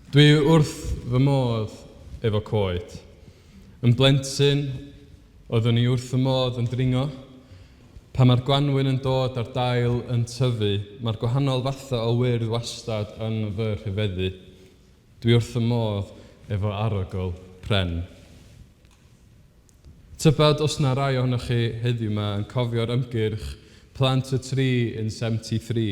Dwi wrth fy modd efo coed. Yn blentyn, oeddwn ni wrth fy modd yn dringo. Pa mae'r gwanwyn yn dod ar dail yn tyfu, mae'r gwahanol fatha o wyrdd wastad yn fy rhyfeddu. Dwi wrth fy modd efo arogl pren. Tybed os na rai ohonoch chi heddiw yma yn cofio'r ymgyrch Plant y Tri in 73.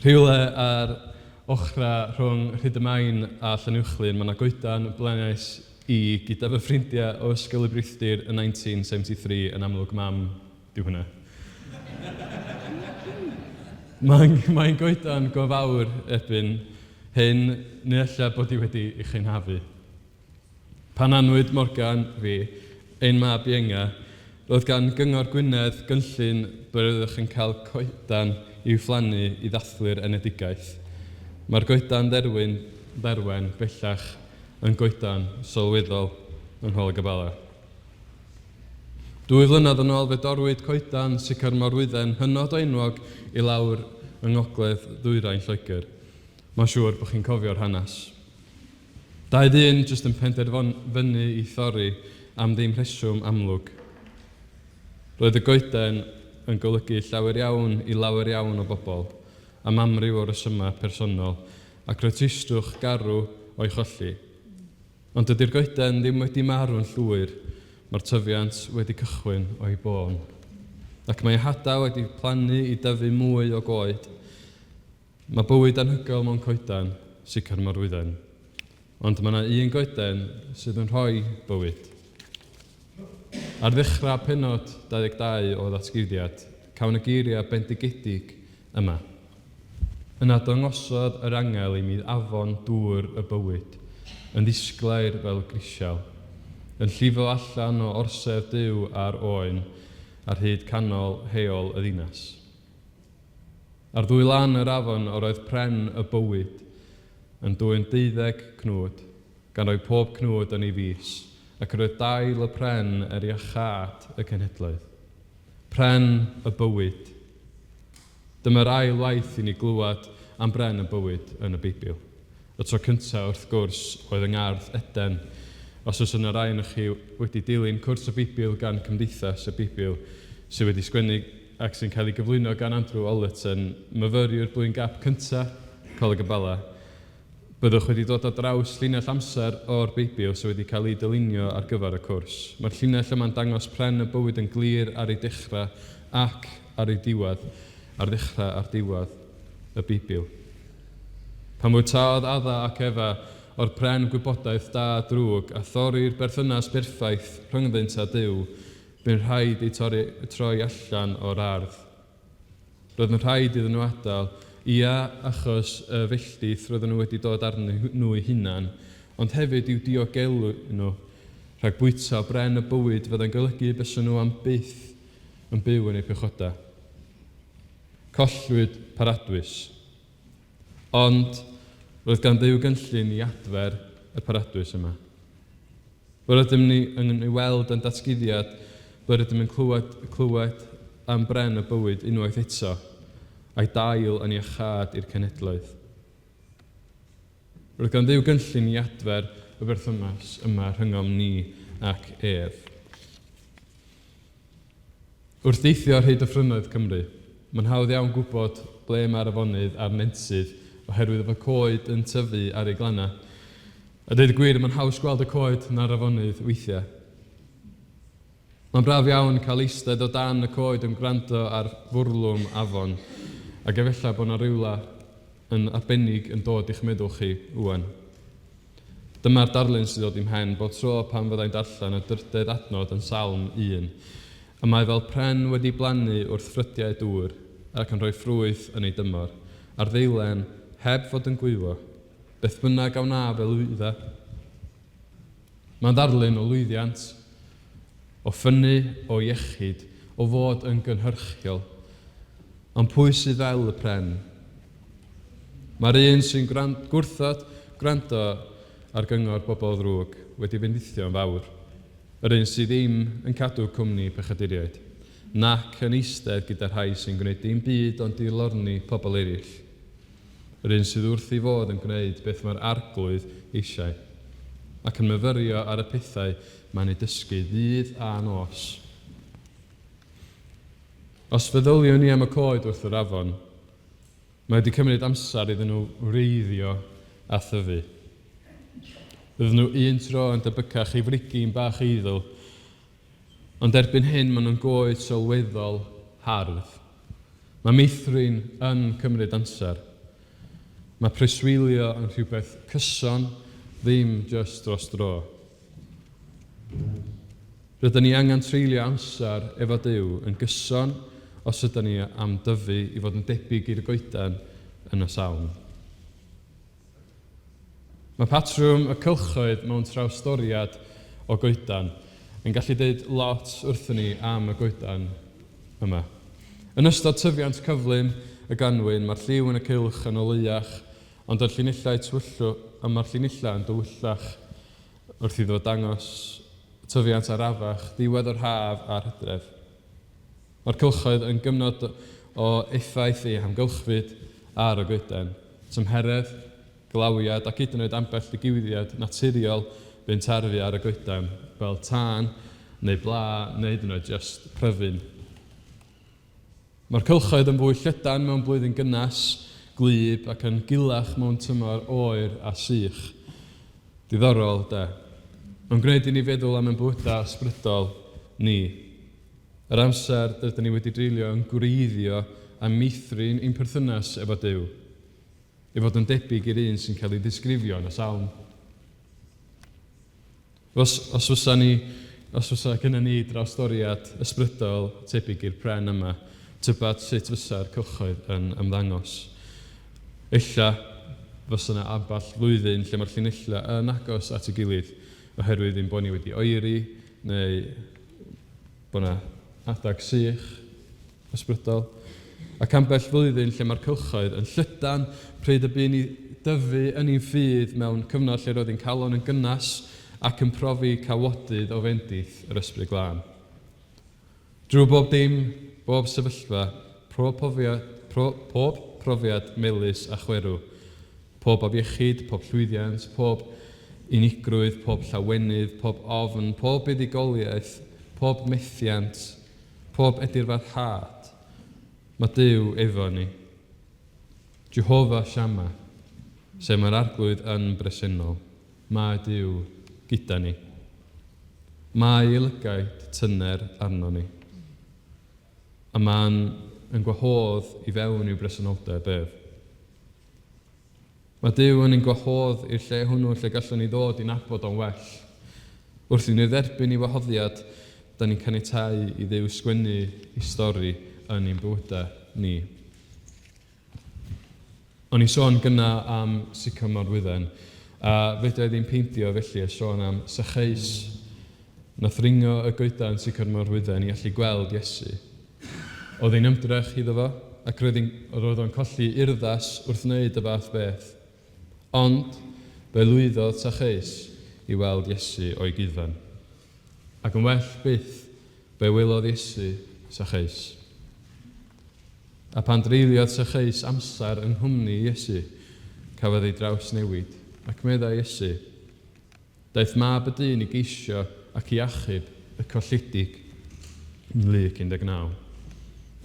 Rhywle ar ochra rhwng Rhydymain a Llanuwchlyn, mae yna goedan blaenus i gyda fy ffrindiau o ysgol y Brythdir yn 1973, yn amlwg mam, diw hwnna. Mae'n goedan go fawr ebyn hyn, neu ella bod i wedi ei chynhafu. Pan anwyd Morgan fi, ein mab Ienga, roedd gan Gyngor Gwynedd gynllun ble roeddech yn cael coedan i'w phlannu i ddathlu'r enedigaeth. Mae'r goedan dderwen bellach yn goedan sylweddol yng Ngholeg y Bala. 2 flynedd yn ôl fe dorwyd coedan sicr Morwydden hynod o enwog i lawr yng ngogledd ddwyrain Lloegr. Mae'n siŵr bod chi'n cofio'r hanes. 2 jyst yn penderfynu i thorri am ddim rheswm amlwg. Roedd y goeden yn golygu llawer iawn i lawer iawn o bobl, am amryw o resymau personol, ac roedd tristwch garw o'i cholli. Ond ydy'r goeden ddim wedi marw'n llwyr, mae'r tyfiant wedi cychwyn o'i bôn. Ac mae HEDDIW wedi plannu i dyfu mwy o goed. Mae bywyd anhygoel mewn coedan, sicr Morwydden. Ond mae yna un goeden sydd yn rhoi bywyd. Ar ddechrau pennod 22 o ddatguddiad, cawn y geiriau bendigedig yma. Yna dangosodd yr angel i mi afon dŵr y bywyd, yn ddisglair fel grisial, yn llifo allan o orsedd Duw a'r oen ar hyd canol heol y ddinas. Ar ddwy lan yr afon o roedd pren y bywyd, yn dwyn 12 cnwd, gan roi pob cnwd yn ei fus, ac roedd dail y pren iachad y cenhedloedd. Pren y bywyd. Dyma'r ail waith i ni glywed am bren y bywyd yn y Beibl. Y tro cyntaf wrth gwrs oedd yng Ngardd Eden. Os oes yna rai ohonoch chi wedi dilyn cwrs y Beibl gan Cymdeithas y Beibl sydd wedi sgwennu ac sy'n cael ei gyflwyno gan Andrew Ollerton, myfyriwr blwyddyn gap cyntaf Coleg y Bala. Byddwch wedi dod o draws llinell amser o'r Beibl sydd wedi cael ei dylunio ar gyfer y cwrs. Mae'r llinell yma'n dangos pren y bywyd yn glir ar ei dechrau ac ar ei diwedd, ar ddechrau a'r diwedd y Beibl. Pan wytaodd Adda ac Efa o'r pren gwybodaeth da a drwg a thorri'r berthynas berffaith rhyngddynt a Duw, bu'n rhaid i troi allan o'r ardd. Roedd yn rhaid iddyn nhw adael, ia achos y felltith roedden nhw wedi dod arnyn nhw eu hunan, ond hefyd i'w diogelu nhw, rhag bwyta o bren y bywyd fyddai'n golygu bysyn nhw am byth yn byw yn eu pechoda. Collwyd paradwys. Ond roedd gan Dduw gynllun i adfer y paradwys yma. Fe rydym ni yn ei weld yn datguddiad, fe rydym yn clywed am bren y bywyd unwaith eto, a'i dail yn iachad i'r cenhedloedd. Roedd gan Dduw gynllun i adfer y berthynas yma rhyngom ni ac ef. Wrth deithio ar hyd y ffrynoedd Cymru, mae'n hawdd iawn gwybod ble mae'r afonydd a'r nensydd oherwydd efo coed yn tyfu ar ei glanna. A dweud y gwir, mae'n haws gweld y coed na'r afonydd weithiau. Mae'n braf iawn cael eistedd o dan y coed yn gwrando ar fwrlwm afon, ac efallai bod yna rywle yn arbennig yn dod i'ch meddwl chi wwan. Dyma'r darllen sydd dod i'm hen bod tro pan fyddai'n darllen y drydydd adnod yn Salm 1, a mae fel pren wedi blannu wrth ffrydiau dŵr ac yn rhoi ffrwyth yn ei dymor, a'r ddeilen heb fod yn gwyfo, beth bynnag aw na fel lwydda. Mae'n darlun o lwyddiant, o ffynnu, o iechyd, o fod yn gynhyrchiol. Ond pwy sydd fel y pren? Mae'r un sy'n gwrando ar gyngor bobl ddrwg wedi bendithio yn fawr. Yr un sydd ddim yn cadw cwmni pechaduriaid, nac yn eistedd gyda rhai sy'n gwneud dim byd ond i lorni pobl eraill. yr un sydd wrth i fod yn gwneud beth mae'r arglwydd eisiau, ac yn myfyrio ar y pethau mae'n ei dysgu ddydd a nos. Os feddyliwn ni am y coed wrth yr afon, mae wedi cymryd amser iddyn nhw wreiddio a thyfu. Bydden nhw un tro yn debycach i frigi'n bach eidl, ond erbyn hyn maen nhw'n goed sylweddol hardd. Mae meithrin yn cymryd amser. Mae preswylio yn rhywbeth cyson, ddim just dros dro. Rydyn ni angen treulio amser efo Duw yn gyson os ydyn ni am dyfu i fod yn debyg i'r goedan yn y sawn. Mae patrwm y cylchoedd mewn trawstoriad o goedan yn gallu dweud lot wrthyn ni am y goedan yma. Yn ystod tyfiant cyflym y ganwyn, mae'r lliw yn y cylch yn oleuach, ond mae'r llinellau yn dywyllach wrth iddo dangos tyfiant arafach, diwedd o'r haf a'r Hydref. Mae'r cylchoedd yn gyfnod o effaith ei hamgylchfyd ar y goedan, tymheredd, glawiad ac hyd yn oed ambell ddigwyddiad naturiol by'n tarfu ar y goedan, fel tân, neu bla, neu hyd yn oed just pryfyn. Mae'r cylchoedd yn fwy llydan mewn blwyddyn gynnas, gwlyb ac yn gilach mewn tymor oer a sych. Diddorol, de. Mae'n gwneud i ni feddwl am ein bywydau ysbrydol ni. Yr amser dydyn ni wedi dreulio yn gwreiddio a meithrin ein perthynas efo Duw, i fod yn debyg i'r un sy'n cael ei ddisgrifio yn y sawn. Os fysa gyda ni drawstoriad ysbrydol tebyg i'r pren yma, tybed sut fysa'r cylchoedd yn ymddangos. Ella fysa yna amball flwyddyn lle mae'r llinellau yn agos at ei gilydd oherwydd ein bod ni wedi oeri neu bod yna adag sych ysbrydol. Ac ambell flwyddyn lle mae'r cylchoedd yn llydan pryd y bu ni dyfu yn ein ffydd mewn cyfnod lle roedd ein calon yn gynnas ac yn profi cawodydd o fendith yr ysbryd glân. Drwy bob dim, bob sefyllfa, pob profiad melys a chwerw, pob afiechyd, pob llwyddiant, pob unigrwydd, pob llawenydd, pob ofn, pob buddigoliaeth, pob methiant, pob edirfarhad, mae Duw efo ni. Jehova Shama, sef mae'r arglwydd yn bresennol, mae Duw gyda ni. Mae ei lygaid tyner arno ni. A mae'n gwahodd i fewn i'w bresenoldeb ef. Mae Duw yn gwahodd i'r lle hwnnw lle gallwn ni ddod i nabod o'n well. Wrth i ni dderbyn i wahoddiad, da ni'n caniatáu i Dduw sgwennu i stori yn ein bywydau ni. O'n i sôn gyna am Sycamor Wydden, a fedra i'n peindio felly a sôn am Sycheis. Nath ringo y goedan Sycamor Wydden i allu gweld Iesu. Oedd ein ymdrech iddo fo, ac roedd o'n colli urddas wrth wneud y fath beth. Ond, fe lwyddodd Sycheis i weld Iesu o'i gyfan. Ac yn well byth, fe welodd Iesu Sycheis. A pan dreuliodd Sycheis amser yng nghwmni Iesu, cafodd ei draws newid, ac medda Iesu, daeth mab y dyn i geisio ac i achub y colledig yn Lug 19.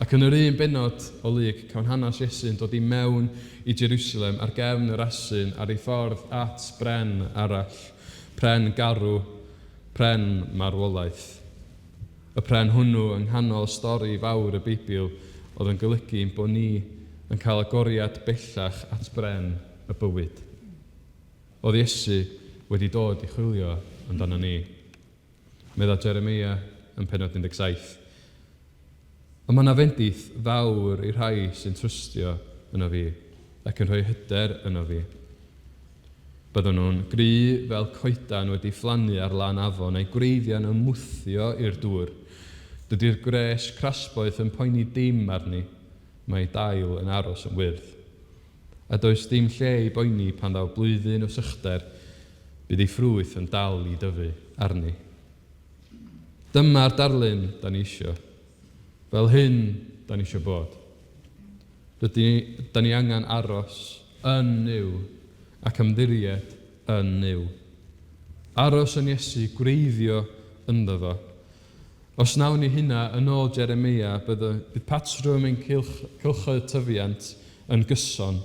Ac yn yr un benod o Lug, cawn hanes Iesu'n dod i mewn i Jerusalem ar gefn yr asyn ar ei ffordd at bren arall, pren garw, pren marwolaeth. Y pren hwnnw yng nghanol stori fawr y Beibl oedd yn golygu bod ni yn cael agoriad bellach at bren y bywyd. Oedd Iesu wedi dod i chwilio amdano ni. Medda Jeremia yn pennod 17. Ond mae yna fendith fawr i'r rhai sy'n trystio yno fi ac yn rhoi hyder yno fi. Byddwn nhw'n gry fel coedan wedi fflannu ar lan afon a'i gwreiddiau'n ymwthio i'r dŵr. Dydy'r gres crasboeth yn poeni dim arni, mae dail yn aros yn wyrdd. A does dim lle i boeni pan ddaw blwyddyn o sychder, bydd ei ffrwyth yn dal i dyfu arni. Dyma'r darlun da ni isio. Fel hyn, da ni eisiau bod. Da ni angen aros yn niw ac ymddiried yn niw. Aros yn Iesu, gwreiddio ynddo fo. Os nawn ni hynna yn ôl Jeremia, bydd patrwm ein cylchoedd tyfiant yn gyson.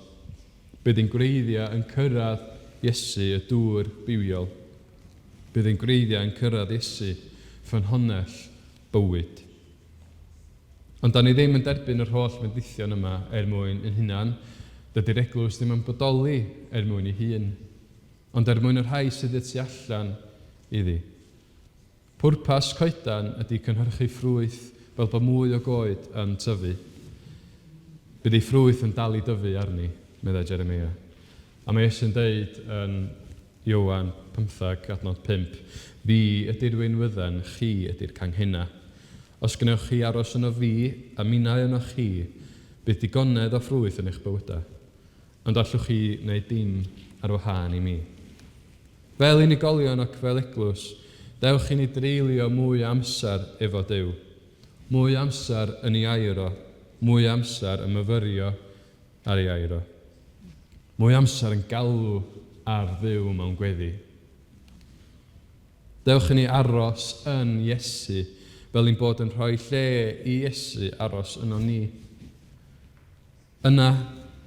Bydd ein gwreiddio yn cyrraedd Iesu y dŵr bywiol. Bydd ein gwreiddio yn cyrraedd Iesu ffynhonnell bywyd. Ond da ni ddim yn derbyn yr holl fendithion yma mwyn yn hunan. Dydy'r eglwys ddim yn bodoli mwyn ei hun, ond mwyn yr rhai sydd y tu allan iddi. Pwrpas coedan ydy cynhyrchu ffrwyth fel bod mwy o goed yn tyfu. Bydd ei ffrwyth yn dal i dyfu arni, meddai Jeremia. A mae Iesu'n deud yn Iowan 15:5, fi ydy'r wynwydden, chi ydy'r canghena. Os gynewch chi aros yno fi a minnau yno chi, bydd digonedd o ffrwyth yn eich bywydau, ond allwch chi wneud dim ar wahân i mi. Fel unigolion ac fel eglwys, dewch i ni dreulio mwy amser efo Duw, mwy amser yn ei airo, mwy amser yn myfyrio ar ei airo, mwy amser yn galw ar Dduw mewn gweddi. Dewch i ni aros yn Iesu, fel ein bod yn rhoi lle i Iesu aros yno ni. Yna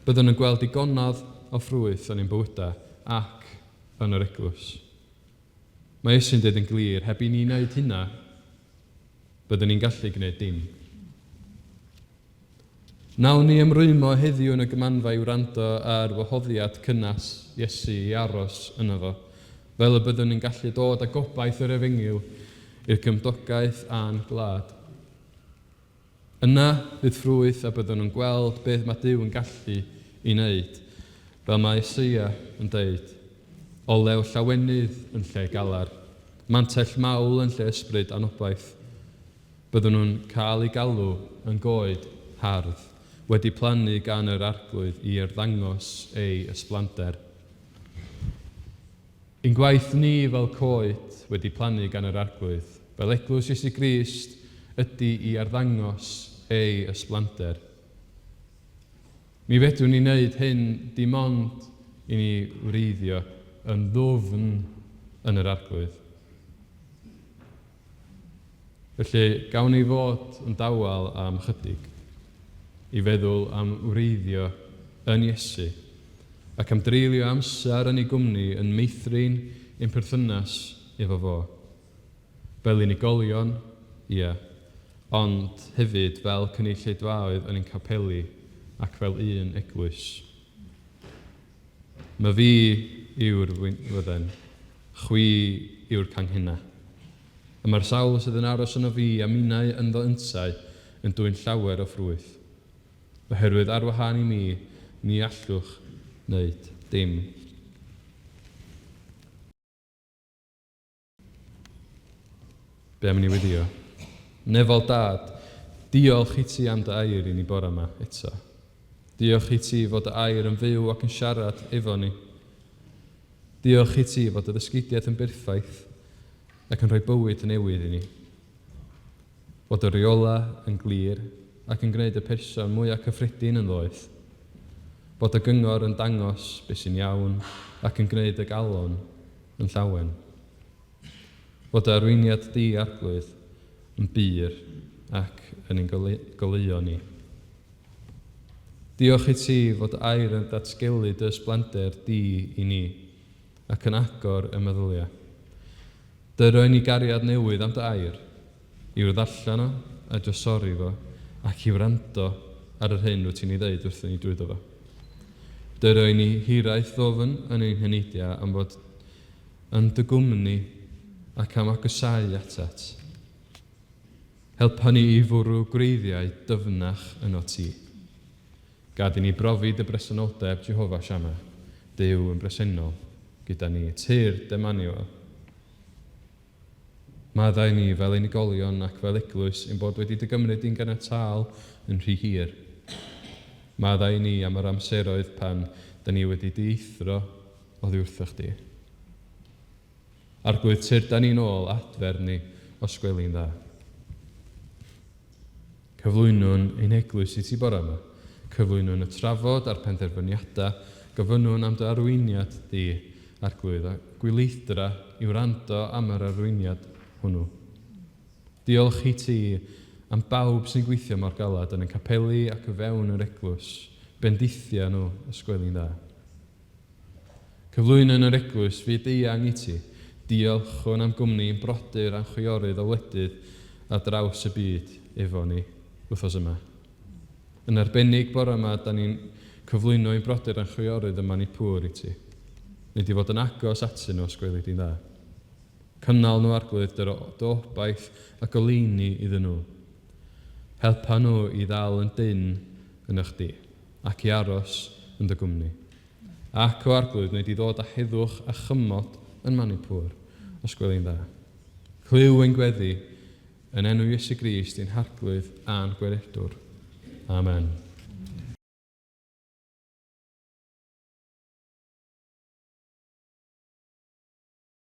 byddwn yn gweld digonodd o ffrwyth yn ein bywydau ac yn yr eglwys. Mae Iesu'n dweud yn glir, heb i ni wneud hynna, byddwn ni'n gallu gwneud dim. Nawn ni ymrwymo heddiw yn y gymanfa i wrando ar wahoddiad cynnas Iesu i aros yno fo, fel y byddwn ni'n gallu dod â gobaith yr Efengyl i'r cymdogaeth a'n gwlad. Yna bydd ffrwyth a byddwn nhw'n gweld beth mae Duw yn gallu i wneud, fel mae Eseia yn deud, olew llawenydd yn lle galar, mantell mawl yn lle ysbryd anobaith. Byddwn nhw'n cael ei galw yn goed hardd, wedi plannu gan yr arglwydd i arddangos ei ysblander. Ein gwaith ni fel coed wedi plannu gan yr arglwydd, fel eglwys Iesu Grist, ydy i arddangos ei ysblander. Mi fedrwn ni wneud hyn dim ond i ni wreiddio yn ddwfn yn yr arglwydd. Felly, gawn ni fod yn dawel am chydig, i feddwl am wreiddio yn Iesu, ac am dreulio amser yn ei gwmni yn meithrin ein perthynas efo fo. Fel unigolion, ie, ond hefyd fel cynulleidfaoedd yn ein capeli ac fel un eglwys. Mae fi yw'r wynwydden, chwi yw'r canghena. A mae'r sawl sydd yn aros yno fi a minnau ynddo yntau yn dwy'n llawer o ffrwyth. Oherwydd ar wahân i mi, ni allwch wneud dim. Be am ni weddio? Nefol dad, diolch i ti am dy air i ni bore yma eto. Diolch i ti fod y air yn fyw ac yn siarad efo ni. Diolch i ti fod y ddysgidiaeth yn berffaith ac yn rhoi bywyd newydd i ni. Fod y reola yn glir ac yn gwneud y person mwyaf cyffredin yn ddoeth. Bod y gyngor yn dangos beth sy'n iawn ac yn gwneud y galon yn llawen. Bod y arweiniad di arglwydd yn byr ac yn ein goleuo ni. Diolch i ti fod air yn datgelu dy ysblander di i ni ac yn agor y meddyliau. Dy roi ni gariad newydd am dy air, i'w ddarllen o a drysori fo ac i wrando ar yr hyn wyt ti'n ei ddeud wrthyn ni drwyddo fo. Dy roi ni hiraeth ddofn yn ein heneidia am fod yn dy gwmni ac am agosau atat. Helpa ni i fwrw gwreiddiau dyfnach yno ti. Gad i ni brofi dy bresenoldeb Jehova Siama, Duw yn bresennol, gyda ni tir Demaniol. Maddau ni fel unigolion ac fel eglwys ein bod wedi dy gymryd i'n ganiataol yn rhy hir. Maddau ni am yr amseroedd pan da ni wedi dieithro o ddiwrtho chdi. Arglwydd tirda ni'n ôl adfer ni o sgweli'n dda. Cyflwynwn ein eglwys i ti bore yma. Cyflwynwn y trafod a'r penderfyniadau gofynnwn am dy arweiniad di arglwydd a gwyleithra i wrando am yr arweiniad hwnnw. Diolch i ti am bawb sy'n gweithio mor galad yn y capeli ac y fewn yr eglwys, bendithia nhw ysgweli'n dda. Cyflwyn yn yr eglwys fi deiang i ti, diolch hwn am gwmni'n brodyr a'n chwiorydd o wledydd ar draws y byd efo ni wythnos yma. Yn arbennig bore yma, da ni'n cyflwyno i'n brodyr a'n chwiorydd yma ni pŵr i ti. Nid i fod yn agos atyn nhw ysgweli di'n dda. Cynnal nhw arglwydd dy obaith a goleini iddyn nhw. Helpa nhw i ddal yn dyn yn eich di, ac i aros yn dy gwmni. Ac o arglwydd wneud i ddod â heddwch a chymod yn Manipur, ysgweli'n dda. Clyw ein gweddi, yn enw Iesu Grist i'n harglwydd a'n gweredwr. Amen.